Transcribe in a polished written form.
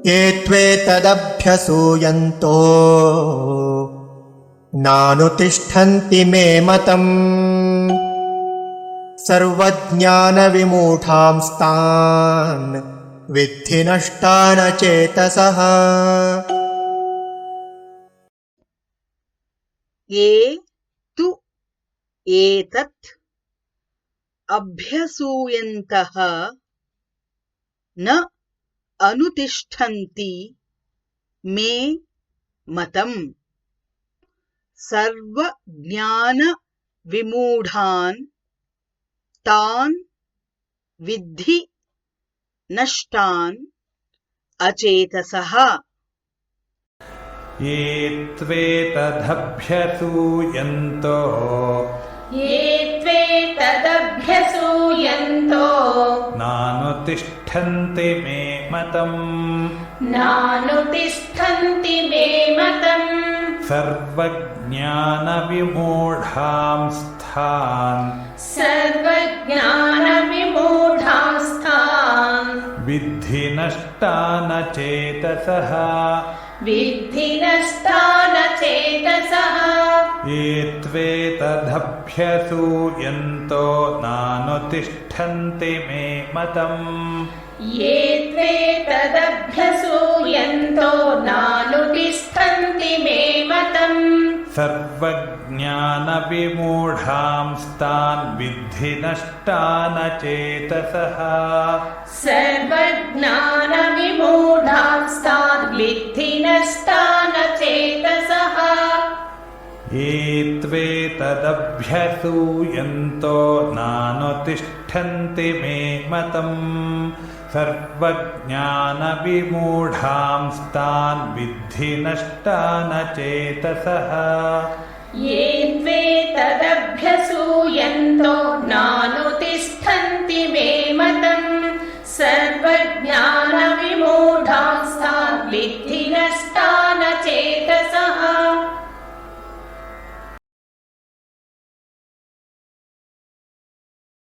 ये त्वेतदभ्यसूयन्तो नानुतिष्ठन्ति मे मतम् सर्वज्ञानविमूढांस्तान् विद्धि नष्टान चेतसः। ये तु एतत् अभ्यसूयन्तः न अनुतिष्ठन्ति मे मतम् सर्वज्ञानविमूढान् तान् विद्धि नष्टान् अचेतसः। ये त्वेतदभ्यसूयन्तो नानुतिष्ठन्ति मे मतम् सर्वज्ञानविमूढांस्तान् विद्धि नष्टान चेतसः। ये त्वेतदभ्यसूयन्तो नानुतिष्ठन्ति मे मतम् सर्वज्ञानविमूढांस्तान् विद्धि नष्टान चेतसः। ये त्वेतदभ्यसूयन्तो नानुतिष्ठन्ति मे मतम् सर्वज्ञानविमूढांस्तान् विद्धि नष्टान चेतसः। ये त्वेतदभ्यसूयन्तो नानुतिष्ठन्ति मे मतम् सर्वज्ञानविमूढांस्तान्